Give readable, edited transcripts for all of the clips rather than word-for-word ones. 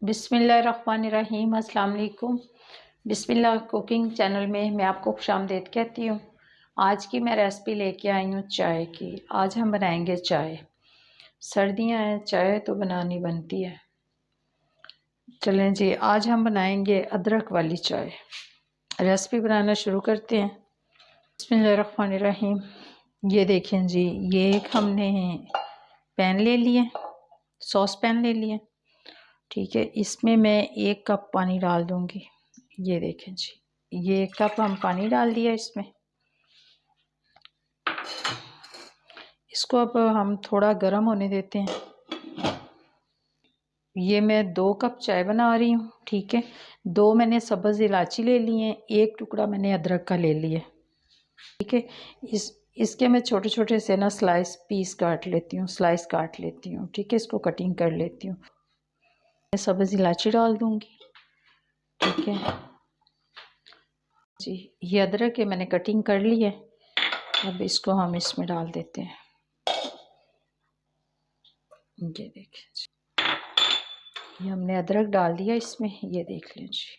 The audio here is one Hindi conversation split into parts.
बिस्मिल्लाहिर्रहमानिर्रहीम। अस्सलाम वालेकुम। बिस्मिल्लाह कुकिंग चैनल में मैं आपको खुशामदीद कहती हूँ। आज की मैं रेसिपी लेके आई हूँ चाय की। आज हम बनाएंगे चाय। सर्दियाँ हैं, चाय तो बनानी बनती है। चलें जी, आज हम बनाएंगे अदरक वाली चाय। रेसिपी बनाना शुरू करते हैं। बिस्मिल्लाहिर्रहमानिर्रहीम। ये देखें जी, ये एक हमने पैन ले लिए, सॉस पैन ले लिए। ठीक है, इसमें मैं 1 कप पानी डाल दूंगी। ये देखें जी, ये 1 कप हम पानी डाल दिया इसमें। इसको अब हम थोड़ा गर्म होने देते हैं। ये मैं 2 कप चाय बना रही हूँ। ठीक है, 2 मैंने सब्ज़ इलायची ले ली है, 1 टुकड़ा मैंने अदरक का ले लिया। ठीक है, इसके मैं छोटे छोटे से ना स्लाइस पीस काट लेती हूँ, स्लाइस काट लेती हूँ। ठीक है, इसको कटिंग कर लेती हूँ। मैं सब्ज़ इलायची डाल दूँगी। ठीक है जी, ये अदरक है, मैंने कटिंग कर ली है। अब इसको हम इसमें डाल देते हैं। ये देखें जी, ये हमने अदरक डाल दिया इसमें। ये देख लें जी,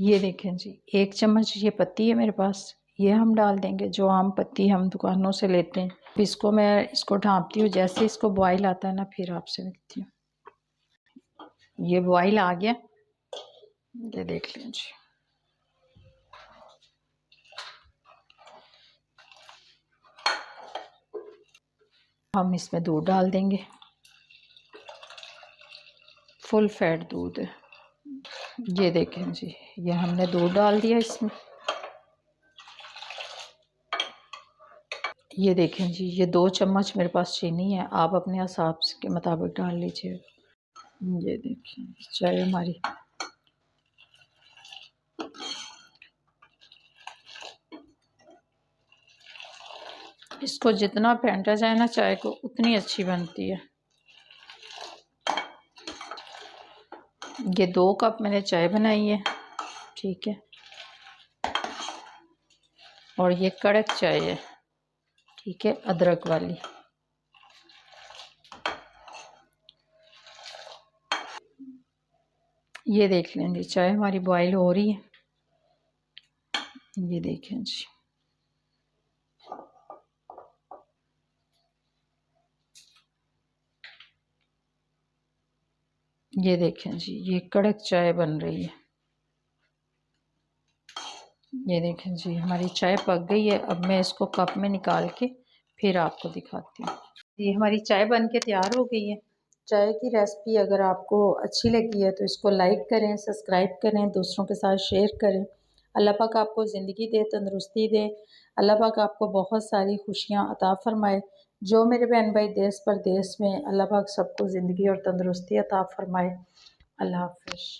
ये देखें जी, 1 चम्मच ये पत्ती है मेरे पास, ये हम डाल देंगे, जो आम पत्ती हम दुकानों से लेते हैं। इसको मैं ढाँपती हूँ। जैसे इसको बॉयल आता है ना, फिर आपसे मिलती हूँ। ये बॉयल आ गया, ये देख लें जी। हम इसमें दूध डाल देंगे, फुल फैट दूध है। ये देखें जी, ये हमने दूध डाल दिया इसमें। ये देखें जी, ये 2 चम्मच मेरे पास चीनी है, आप अपने हिसाब के मुताबिक डाल लीजिए। ये देखिए चाय हमारी इसको जितना फेंटा जाए ना चाय को, उतनी अच्छी बनती है। ये 2 कप मैंने चाय बनाई है। ठीक है, और ये कड़क चाय है। ठीक है, अदरक वाली। ये देख लें जी, चाय हमारी बॉईल हो रही है। ये देखें जी, ये देखें जी, ये कड़क चाय बन रही है। ये देखें जी, हमारी चाय पक गई है। अब मैं इसको कप में निकाल के फिर आपको दिखाती हूँ। ये हमारी चाय बन के तैयार हो गई है। चाय की रेसिपी अगर आपको अच्छी लगी है तो इसको लाइक करें, सब्सक्राइब करें, दूसरों के साथ शेयर करें। अल्लाह पाक आपको ज़िंदगी दे, तंदुरुस्ती दे। अल्लाह पाक आपको बहुत सारी खुशियाँ अता फ़रमाए। जो मेरे बहन भाई देश परदेश में, अल्लाह पाक सबको ज़िंदगी और तंदुरुस्ती अता फ़रमाए। अल्लाह हाफ़िज़।